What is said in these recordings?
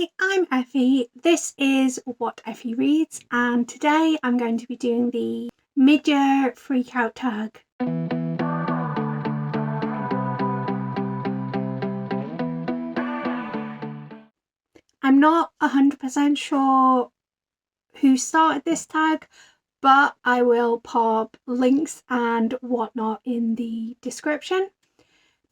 Hi, I'm Effie. This is What Effie Reads, and today I'm going to be doing the mid-year freakout tag. I'm not 100% sure who started this tag, but I will pop links and whatnot in the description.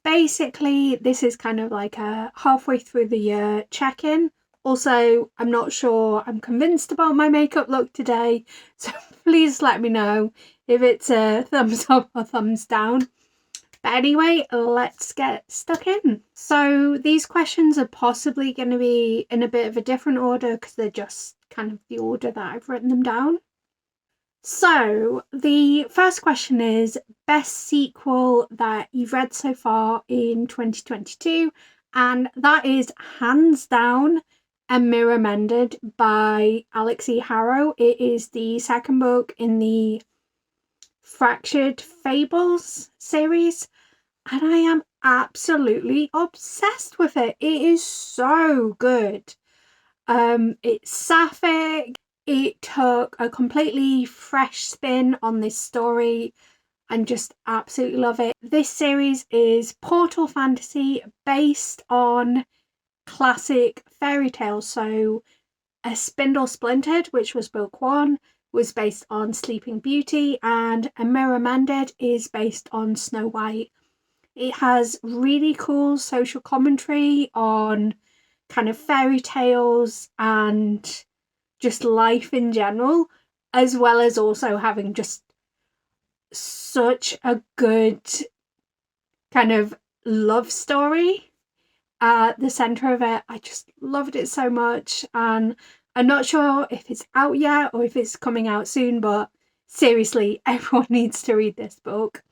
Basically, this is kind of like a halfway through the year check-in. Also, I'm not sure I'm convinced about my makeup look today, so please let me know if it's a thumbs up or thumbs down. But anyway, let's get stuck in. So these questions are possibly going to be in a bit of a different order because they're just kind of the order that I've written them down. So the first question is best sequel that you've read so far in 2022, and that is hands down A Mirror Mended by Alex E. Harrow. It is the second book in the Fractured Fables series, and I am absolutely obsessed with it. It is so good. It's sapphic. It took a completely fresh spin on this story and just absolutely love it. This series is portal fantasy based on classic fairy tales. So A Spindle Splintered, which was book one, was based on Sleeping Beauty, and A Mirror Mended is based on Snow White. It has really cool social commentary on kind of fairy tales and just life in general, as well as also having just such a good kind of love story at the center of it. I just loved it so much, and I'm not sure if it's out yet or if it's coming out soon, but seriously, everyone needs to read this book.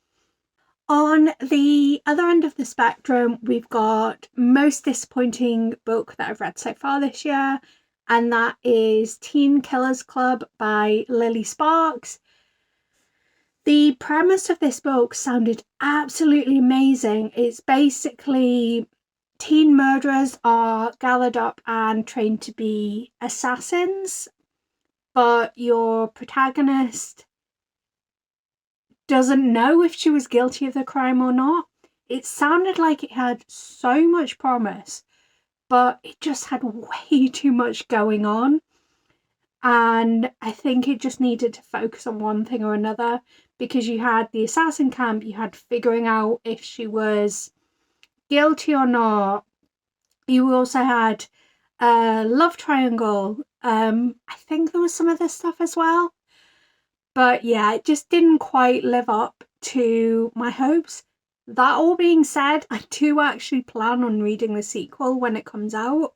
On the other end of the spectrum, we've got most disappointing book that I've read so far this year, and that is Teen Killers Club by Lily Sparks. The premise of this book sounded absolutely amazing. It's basically teen murderers are gathered up and trained to be assassins, but your protagonist doesn't know if she was guilty of the crime or not. It sounded like it had so much promise, but it just had way too much going on. And I think it just needed to focus on one thing or another, because you had the assassin camp, you had figuring out if she was guilty or not. You also had a love triangle. I think there was some other stuff as well. But yeah, it just didn't quite live up to my hopes. That all being said, I do actually plan on reading the sequel when it comes out.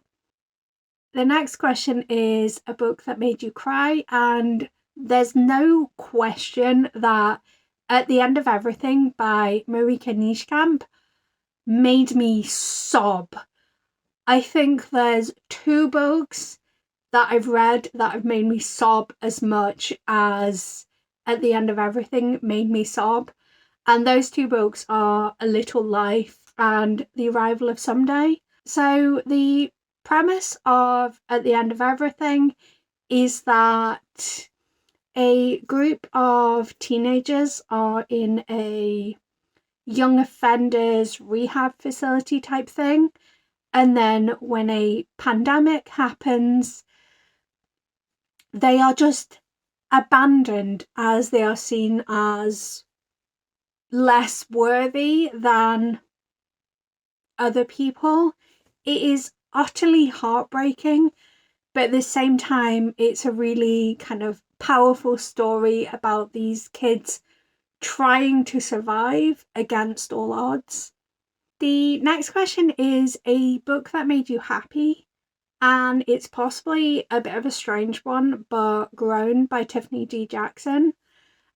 The next question is a book that made you cry, and there's no question that At the End of Everything by Marika Nieschamp made me sob. I think there's two books that I've read that have made me sob as much as At the End of Everything made me sob. And those two books are A Little Life and The Arrival of Someday. So the premise of At the End of Everything is that a group of teenagers are in a young offenders rehab facility type thing. And then when a pandemic happens, they are just abandoned as they are seen as less worthy than other people. It is utterly heartbreaking, but at the same time, it's a really kind of powerful story about these kids trying to survive against all odds. The next question is a book that made you happy, and it's possibly a bit of a strange one, but Grown by Tiffany D. Jackson.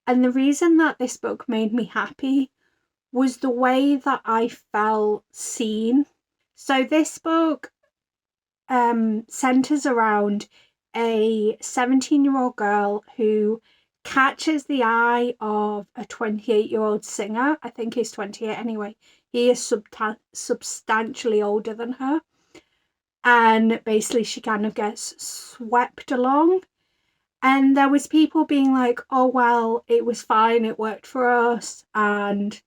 And the reason that this book made me happy was the way that I felt seen. So this book centers around a 17-year-old girl who catches the eye of a 28-year-old singer. I think he's 28 anyway. He is substantially older than her. and basically she kind of gets swept along. And there was people being like, oh, well, it was fine, it worked for us, and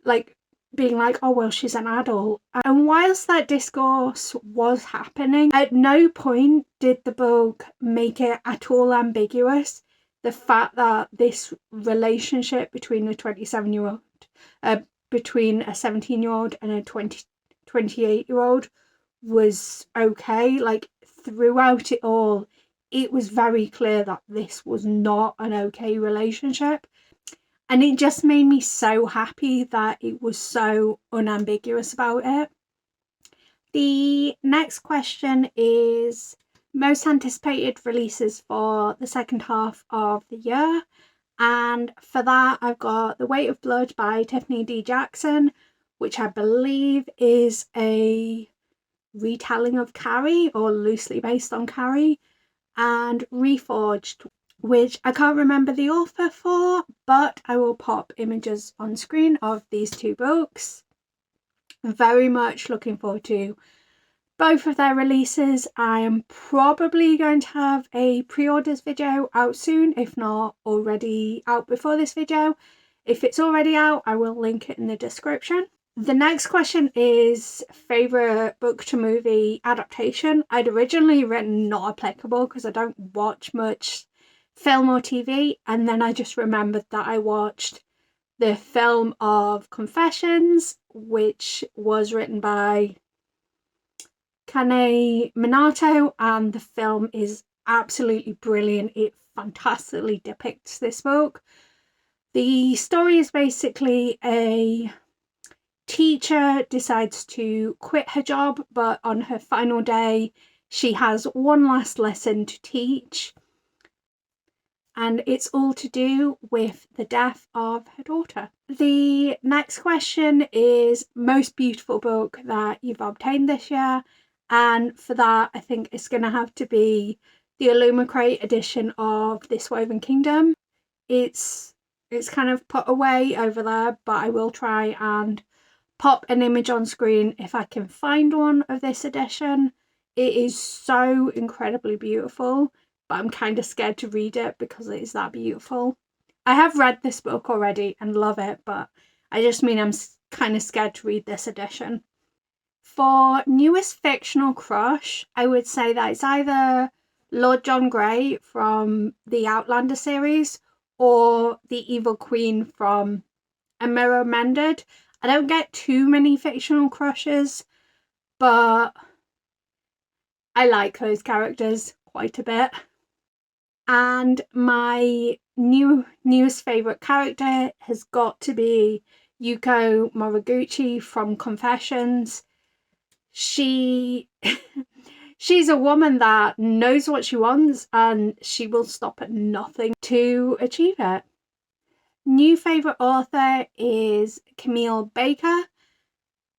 like being like, oh, well, she's an adult. And whilst that discourse was happening, at no point did the book make it at all ambiguous the fact that this relationship between a 27-year-old, between a 17-year-old and a 28-year-old was okay. Like, throughout it all, it was very clear that this was not an okay relationship. And it just made me so happy that it was so unambiguous about it. The next question is most anticipated releases for the second half of the year. And for that, I've got The Weight of Blood by Tiffany D. Jackson, which I believe is a retelling of Carrie, or loosely based on Carrie, and Reforged, which I can't remember the author for, but I will pop images on screen of these two books. Very much looking forward to both of their releases. I am probably going to have a pre-orders video out soon, if not already out before this video. If it's already out, I will link it in the description. The next question is favourite book to movie adaptation. I'd originally written not applicable because I don't watch much film or TV, and then I just remembered that I watched the film of Confessions, which was written by Kane Minato, and the film is absolutely brilliant. It fantastically depicts this book. The story is basically a teacher decides to quit her job, but on her final day she has one last lesson to teach, and it's all to do with the death of her daughter. The next question is most beautiful book that you've obtained this year, and for that I think it's going to have to be the Illumicrate edition of This Woven Kingdom. It's kind of put away over there, but I will try and pop an image on screen if I can find one of this edition. It is so incredibly beautiful, but I'm kind of scared to read it because it is that beautiful. I have read this book already and love it, but I just mean I'm kind of scared to read this edition. For newest fictional crush, I would say that it's either Lord John Grey from the Outlander series or the Evil Queen from A Mirror Mended. I don't get too many fictional crushes, but I like those characters quite a bit. And my newest favourite character has got to be Yuko Moriguchi from Confessions. She's a woman that knows what she wants and she will stop at nothing to achieve it. New favourite author is Camille Baker,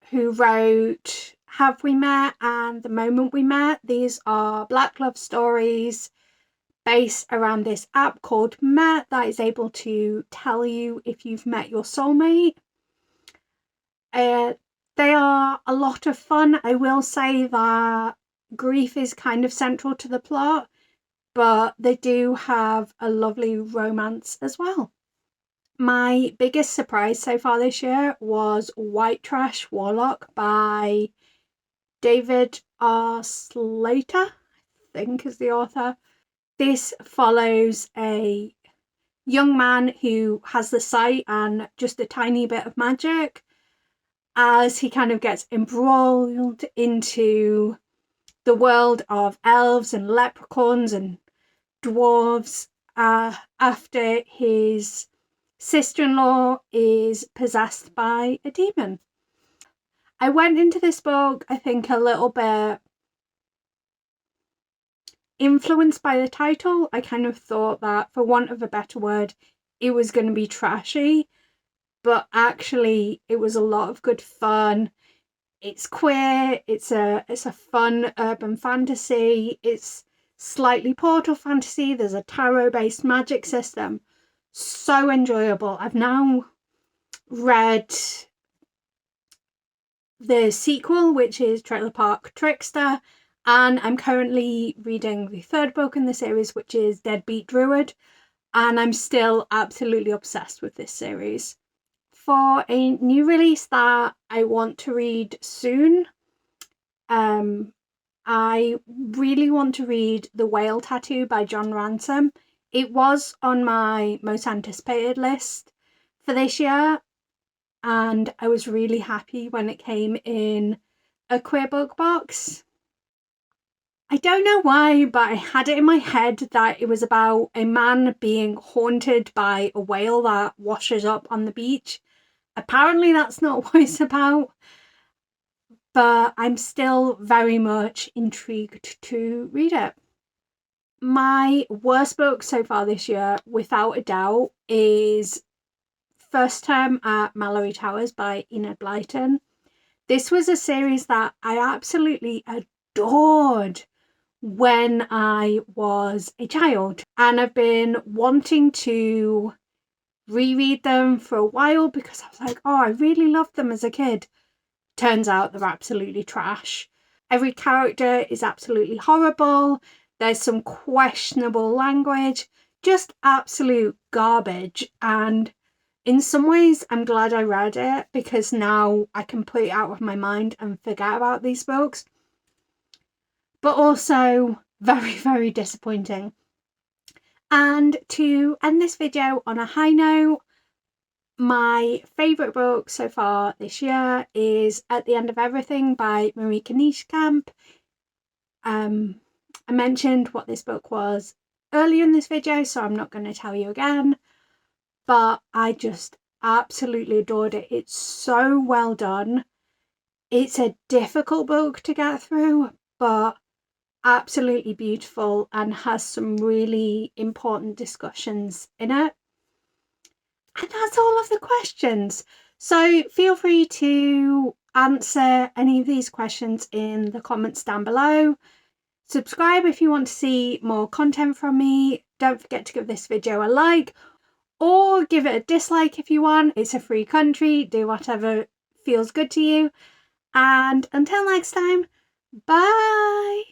who wrote Have We Met and The Moment We Met. These are Black love stories based around this app called Met that is able to tell you if you've met your soulmate. They are a lot of fun. I will say that grief is kind of central to the plot, but they do have a lovely romance as well. My biggest surprise so far this year was White Trash Warlock by David R. Slater, I think is the author. This follows a young man who has the sight and just a tiny bit of magic as he kind of gets embroiled into the world of elves and leprechauns and dwarves after his sister-in-law is possessed by a demon. I went into this book, I think, a little bit influenced by the title. I kind of thought that, for want of a better word, it was going to be trashy, but actually it was a lot of good fun. It's queer, it's a fun urban fantasy, it's slightly portal fantasy, there's a tarot-based magic system. So enjoyable. I've now read the sequel, which is Trailer Park Trickster, and I'm currently reading the third book in the series, which is Deadbeat Druid, and I'm still absolutely obsessed with this series. For a new release that I want to read soon, I really want to read The Whale Tattoo by John Ransom. It was on my most anticipated list for this year, and I was really happy when it came in a queer book box. I don't know why, but I had it in my head that it was about a man being haunted by a whale that washes up on the beach. Apparently that's not what it's about, but I'm still very much intrigued to read it. My worst book so far this year, without a doubt, is First Term at Mallory Towers by Enid Blyton. This was a series that I absolutely adored when I was a child, and I've been wanting to reread them for a while because I was like, oh, I really loved them as a kid. Turns out they're absolutely trash. Every character is absolutely horrible. There's some questionable language, just absolute garbage. And in some ways, I'm glad I read it because now I can put it out of my mind and forget about these books. But also very, very disappointing. And to end this video on a high note, my favourite book so far this year is At the End of Everything by Marieke Niekamp. I mentioned what this book was earlier in this video, so I'm not going to tell you again, but I just absolutely adored it. It's so well done. It's a difficult book to get through, but absolutely beautiful and has some really important discussions in it. And that's all of the questions. So feel free to answer any of these questions in the comments down below. Subscribe if you want to see more content from me. Don't forget to give this video a like or give it a dislike if you want. It's a free country. Do whatever feels good to you. And until next time, bye!